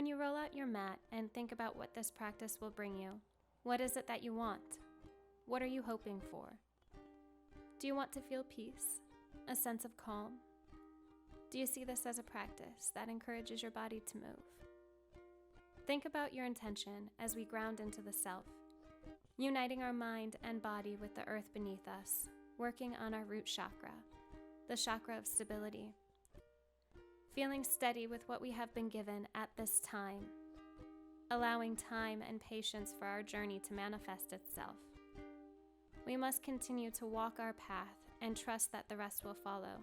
When you roll out your mat and think about what this practice will bring you, what is it that you want? What are you hoping for? Do you want to feel peace? A sense of calm? Do you see this as a practice that encourages your body to move? Think about your intention as we ground into the self, uniting our mind and body with the earth beneath us, working on our root chakra, the chakra of stability. Feeling steady with what we have been given at this time, allowing time and patience for our journey to manifest itself. We must continue to walk our path and trust that the rest will follow.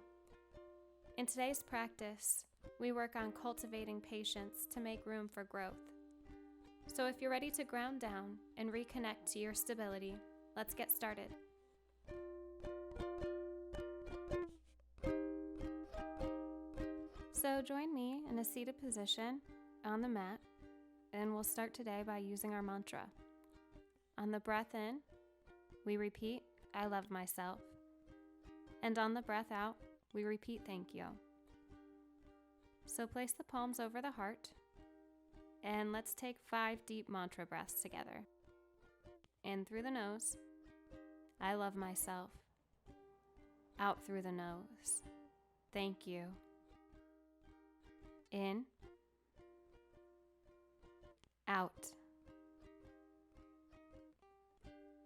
In today's practice, we work on cultivating patience to make room for growth. So if you're ready to ground down and reconnect to your stability, let's get started. So join me in a seated position on the mat, and we'll start today by using our mantra. On the breath in, we repeat, I love myself. And on the breath out, we repeat, thank you. So place the palms over the heart, and let's take 5 deep mantra breaths together. In through the nose, I love myself. Out through the nose, thank you. In, out.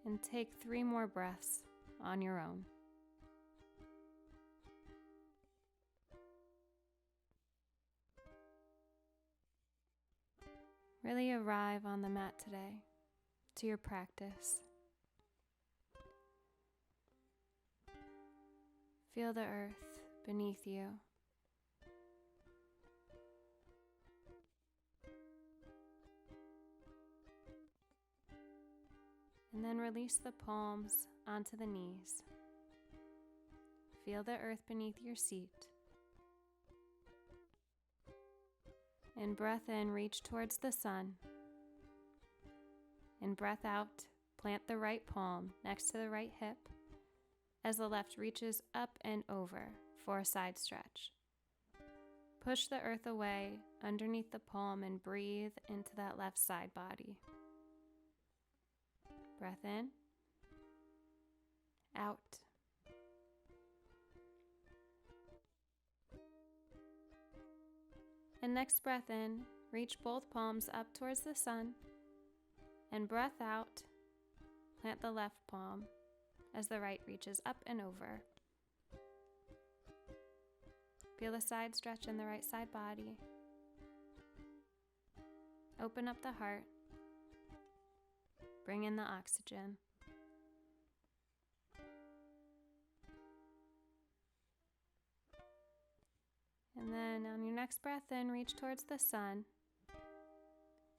And take 3 more breaths on your own. Really arrive on the mat today to your practice. Feel the earth beneath you. And then release the palms onto the knees. Feel the earth beneath your seat. And breath in, reach towards the sun. And breath out, plant the right palm next to the right hip as the left reaches up and over for a side stretch. Push the earth away underneath the palm and breathe into that left side body. Breath in, out. And next breath in, reach both palms up towards the sun, and breath out, plant the left palm as the right reaches up and over. Feel the side stretch in the right side body. Open up the heart. Bring in the oxygen. And then on your next breath in, reach towards the sun.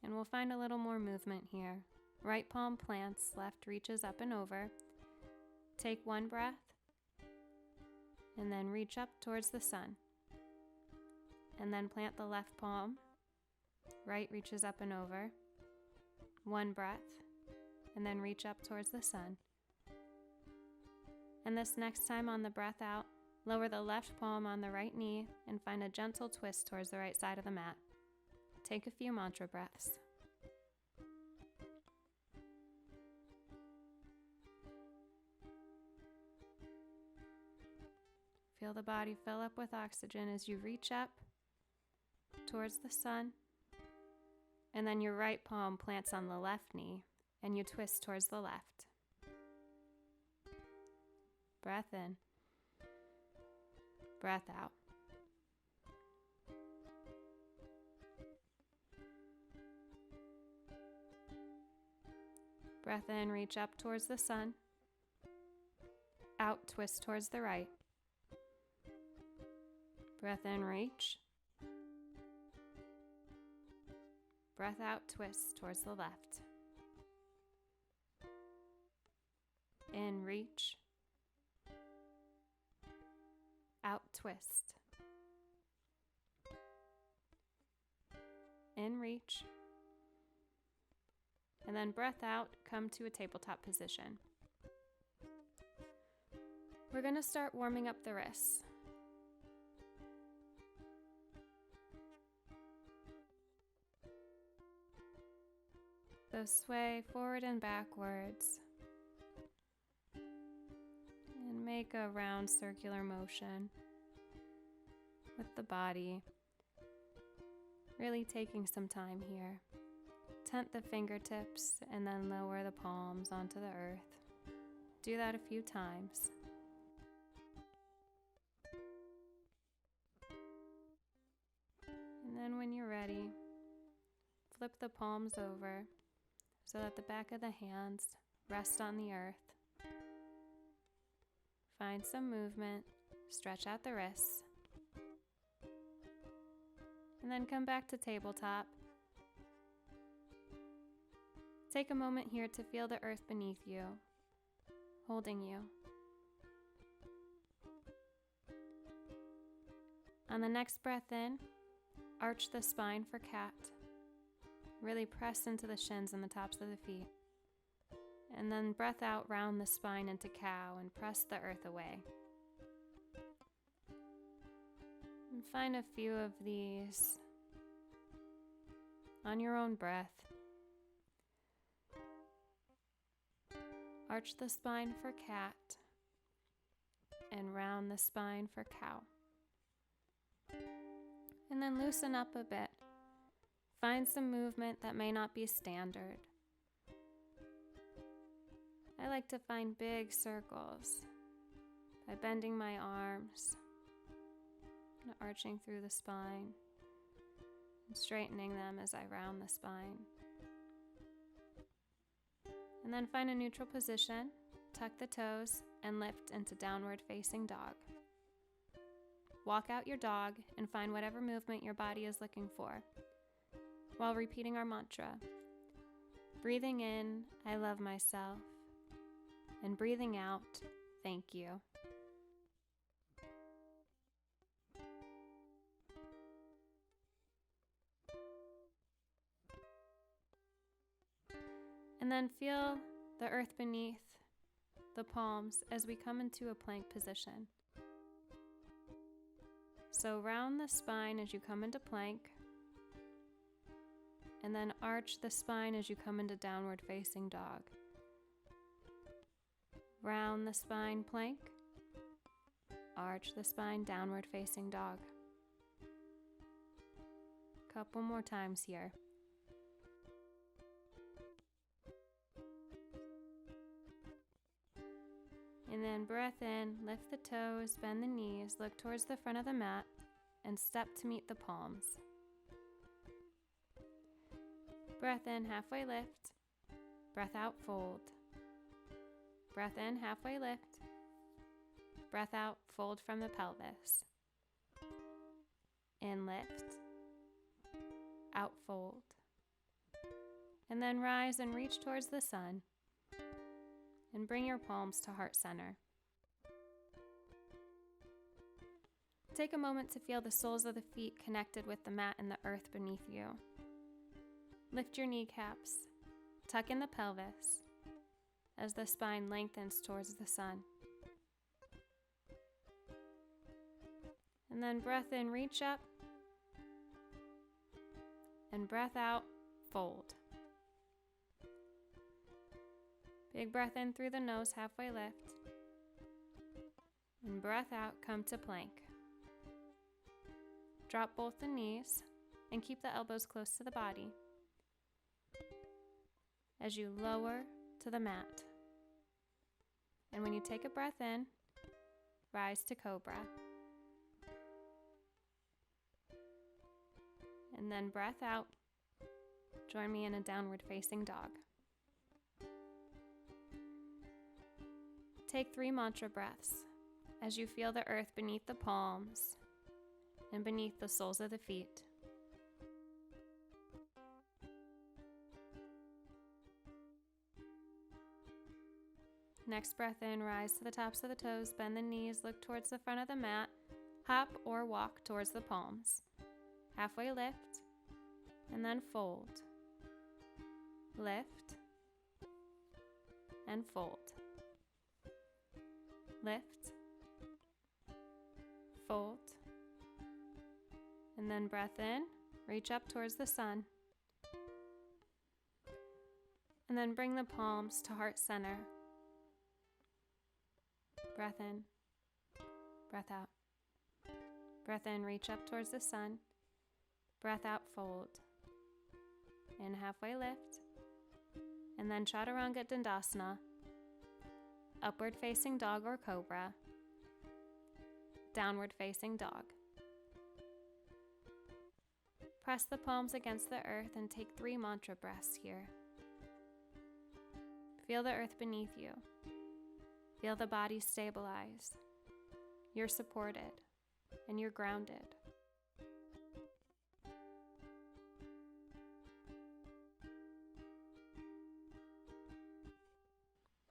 And we'll find a little more movement here. Right palm plants, left reaches up and over. Take 1 breath, and then reach up towards the sun. And then plant the left palm. Right reaches up and over. 1 breath. And then reach up towards the sun. And this next time on the breath out, lower the left palm on the right knee and find a gentle twist towards the right side of the mat. Take a few mantra breaths. Feel the body fill up with oxygen as you reach up towards the sun. And then your right palm plants on the left knee and you twist towards the left. Breath in. Breath out. Breath in, reach up towards the sun. Out, twist towards the right. Breath in, reach. Breath out, twist towards the left. In, reach. Out, twist. In, reach. And then breath out, come to a tabletop position. We're going to start warming up the wrists. So sway forward and backwards. And make a round circular motion with the body. Really taking some time here. Tent the fingertips and then lower the palms onto the earth. Do that a few times. And then when you're ready, flip the palms over so that the back of the hands rest on the earth. Find some movement, stretch out the wrists, and then come back to tabletop. Take a moment here to feel the earth beneath you, holding you. On the next breath in, arch the spine for cat. Really press into the shins and the tops of the feet. And then breath out, round the spine into cow and press the earth away. And find a few of these on your own breath. Arch the spine for cat and round the spine for cow. And then loosen up a bit. Find some movement that may not be standard. I like to find big circles by bending my arms and arching through the spine and straightening them as I round the spine. And then find a neutral position, tuck the toes, and lift into downward facing dog. Walk out your dog and find whatever movement your body is looking for, while repeating our mantra. Breathing in, I love myself, and breathing out, thank you. And then feel the earth beneath the palms as we come into a plank position. So round the spine as you come into plank, and then arch the spine as you come into downward facing dog. Round the spine, plank. Arch the spine, downward facing dog. Couple more times here. And then breath in, lift the toes, bend the knees, look towards the front of the mat, and step to meet the palms. Breath in, halfway lift. Breath out, fold. Breath in, halfway lift. Breath out, fold from the pelvis. In, lift. Out, fold. And then rise and reach towards the sun. And bring your palms to heart center. Take a moment to feel the soles of the feet connected with the mat and the earth beneath you. Lift your kneecaps, tuck in the pelvis as the spine lengthens towards the sun. And then breath in, reach up, and breath out, fold. Big breath in through the nose, halfway lift. And breath out, come to plank. Drop both the knees and keep the elbows close to the body as you lower to the mat. And when you take a breath in, rise to cobra. And then breath out. Join me in a downward facing dog. Take 3 mantra breaths as you feel the earth beneath the palms and beneath the soles of the feet. Next breath in, rise to the tops of the toes, bend the knees, look towards the front of the mat, hop or walk towards the palms. Halfway lift, and then fold. Lift, and fold. Lift, fold, and then breath in, reach up towards the sun. And then bring the palms to heart center. Breath in, breath out. Breath in, reach up towards the sun. Breath out, fold. In, halfway lift. And then Chaturanga Dandasana. Upward facing dog or cobra. Downward facing dog. Press the palms against the earth and take 3 mantra breaths here. Feel the earth beneath you. Feel the body stabilize. You're supported and you're grounded.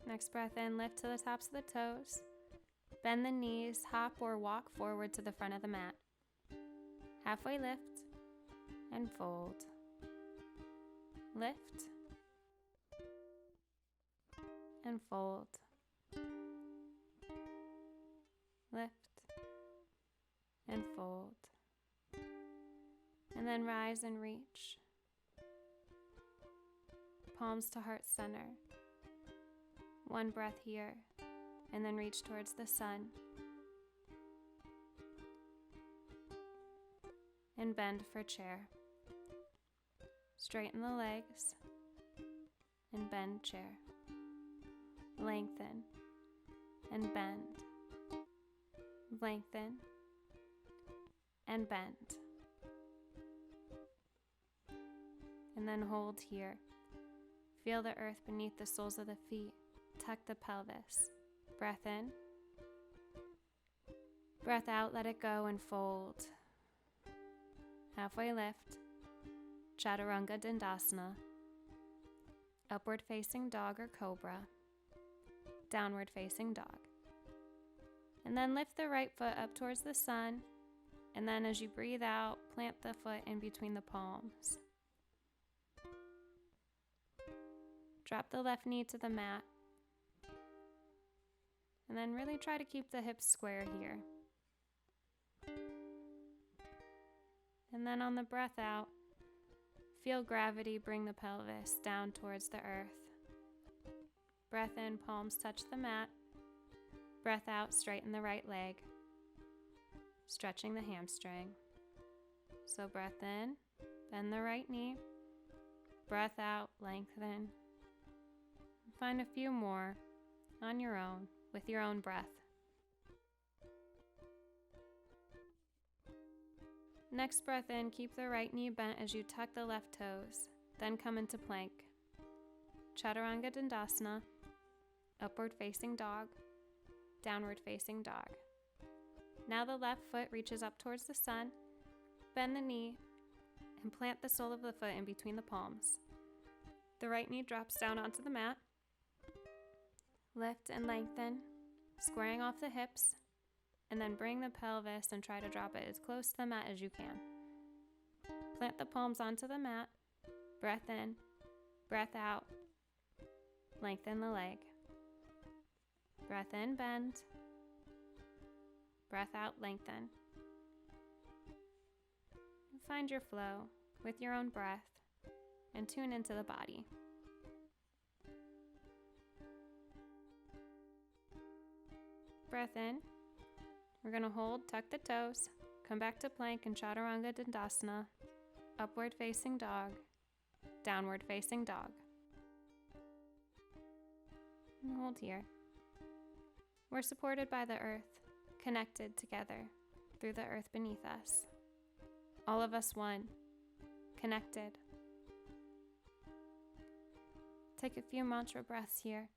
Next breath in, lift to the tops of the toes. Bend the knees, hop or walk forward to the front of the mat. Halfway lift and fold. Lift and fold. Lift and fold. And then rise and reach. Palms to heart center. 1 breath here, and then reach towards the sun. And bend for chair. Straighten the legs and bend chair. Lengthen and bend. Lengthen and bend. And then hold here. Feel the earth beneath the soles of the feet. Tuck the pelvis. Breath in. Breath out, let it go and fold. Halfway lift. Chaturanga Dandasana. Upward facing dog or cobra. Downward facing dog. And then lift the right foot up towards the sun. And then as you breathe out, plant the foot in between the palms. Drop the left knee to the mat. And then really try to keep the hips square here. And then on the breath out, feel gravity bring the pelvis down towards the earth. Breath in, palms touch the mat. Breath out, straighten the right leg. Stretching the hamstring. So breath in, bend the right knee. Breath out, lengthen. Find a few more on your own with your own breath. Next breath in, keep the right knee bent as you tuck the left toes. Then come into plank. Chaturanga Dandasana. Upward facing dog. Downward facing dog. Now the left foot reaches up towards the sun. Bend the knee and plant the sole of the foot in between the palms. The right knee drops down onto the mat. Lift and lengthen, squaring off the hips, and then bring the pelvis and try to drop it as close to the mat as you can. Plant the palms onto the mat. Breath in, breath out. Lengthen the leg. Breath in, bend. Breath out, lengthen. Find your flow with your own breath and tune into the body. Breath in. We're going to hold, tuck the toes, come back to plank and Chaturanga Dandasana, upward facing dog, downward facing dog. And hold here. We're supported by the earth, connected together through the earth beneath us. All of us one, connected. Take a few mantra breaths here.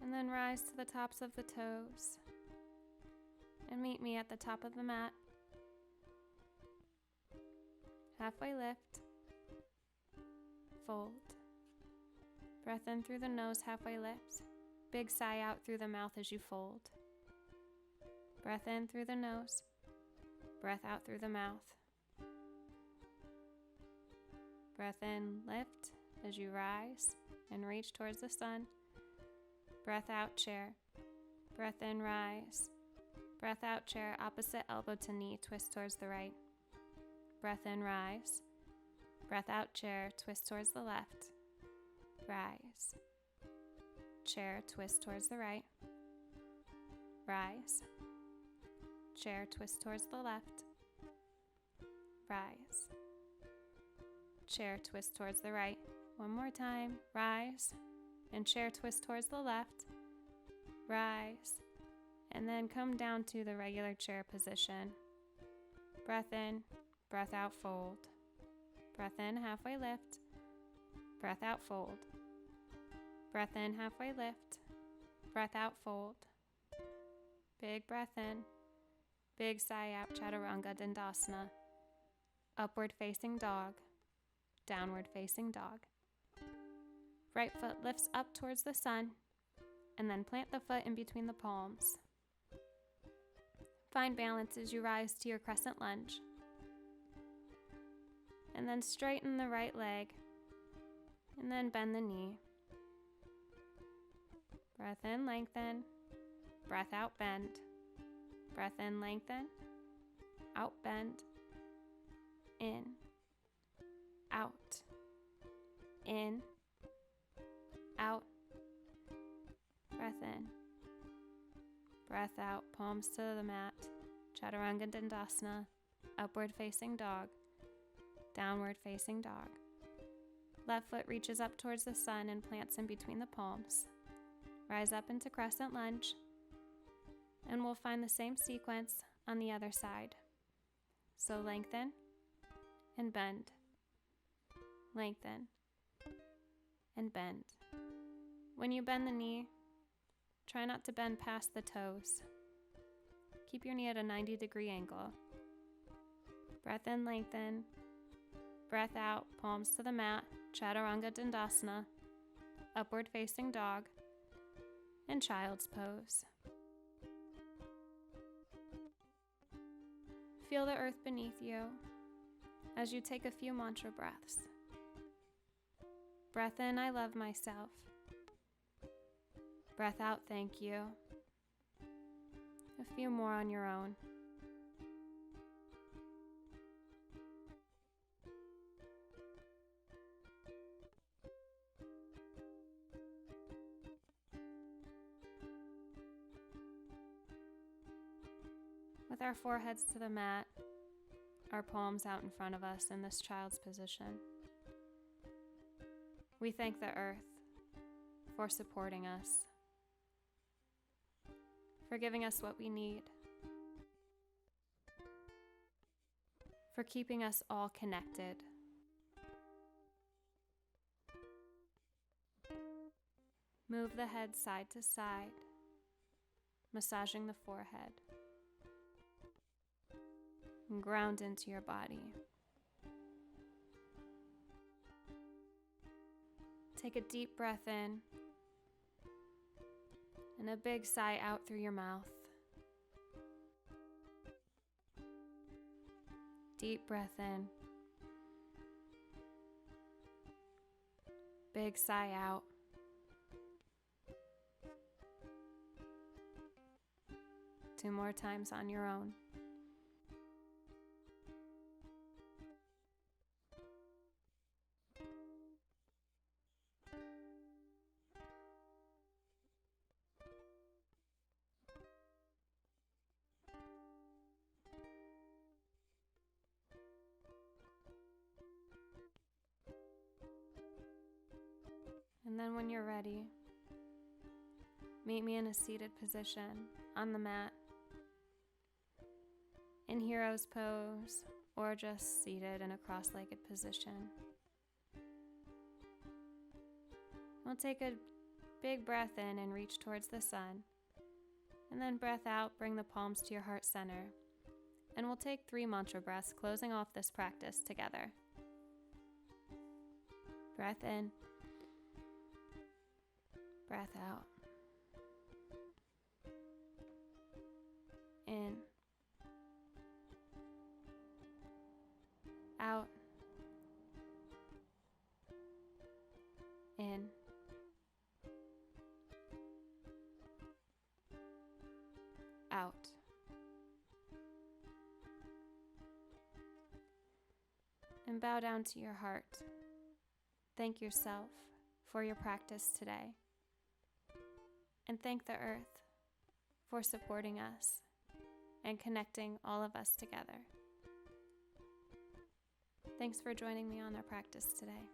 And then rise to the tops of the toes and meet me at the top of the mat. Halfway lift, fold. Breath in through the nose, halfway lift. Big sigh out through the mouth as you fold. Breath in through the nose, breath out through the mouth. Breath in, lift as you rise and reach towards the sun. Breath out, chair. Breath in, rise. Breath out, chair, opposite elbow to knee, twist towards the right. Breath in, rise. Breath out, chair, twist towards the left. Rise. Chair, twist towards the right. Rise. Chair, twist towards the left. Rise. Chair, twist towards the right. One more time. Rise. And chair, twist towards the left. Rise. And then come down to the regular chair position. Breath in, breath out, fold. Breath in, halfway lift. Breath out, fold. Breath in, halfway lift. Breath out, fold. Big breath in. Big sigh out, Chaturanga Dandasana. Upward facing dog. Downward facing dog. Right foot lifts up towards the sun, and then plant the foot in between the palms. Find balance as you rise to your crescent lunge. And then straighten the right leg, and then bend the knee. Breath in, lengthen. Breath out, bend. Breath in, lengthen. Out, bend. In. Out. In. Out. Breath in. Breath out, palms to the mat. Chaturanga Dandasana. Upward facing dog. Downward facing dog. Left foot reaches up towards the sun and plants in between the palms. Rise up into crescent lunge. And we'll find the same sequence on the other side. So lengthen and bend. Lengthen and bend. When you bend the knee, try not to bend past the toes. Keep your knee at a 90-degree angle. Breath in, lengthen. Breath out, palms to the mat, Chaturanga Dandasana, upward facing dog, and child's pose. Feel the earth beneath you as you take a few mantra breaths. Breath in, I love myself. Breath out, thank you. A few more on your own. With our foreheads to the mat, our palms out in front of us in this child's position, we thank the earth for supporting us, for giving us what we need, for keeping us all connected. Move the head side to side, massaging the forehead. And ground into your body. Take a deep breath in and a big sigh out through your mouth. Deep breath in. Big sigh out. Two more times on your own. And then when you're ready, meet me in a seated position on the mat, in hero's pose, or just seated in a cross-legged position. We'll take a big breath in and reach towards the sun, and then breath out, bring the palms to your heart center, and we'll take 3 mantra breaths, closing off this practice together. Breath in. Breath out. In. Out. and bow down to your heart. Thank yourself for your practice today. And thank the earth for supporting us and connecting all of us together. Thanks for joining me on our practice today.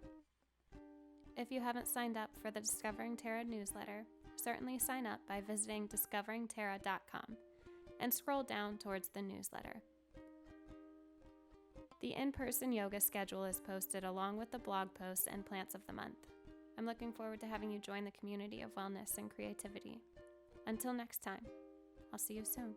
If you haven't signed up for the Discovering Tarot newsletter, certainly sign up by visiting discoveringtarot.com and scroll down towards the newsletter. The in-person yoga schedule is posted along with the blog posts and plants of the month. I'm looking forward to having you join the community of wellness and creativity. Until next time, I'll see you soon.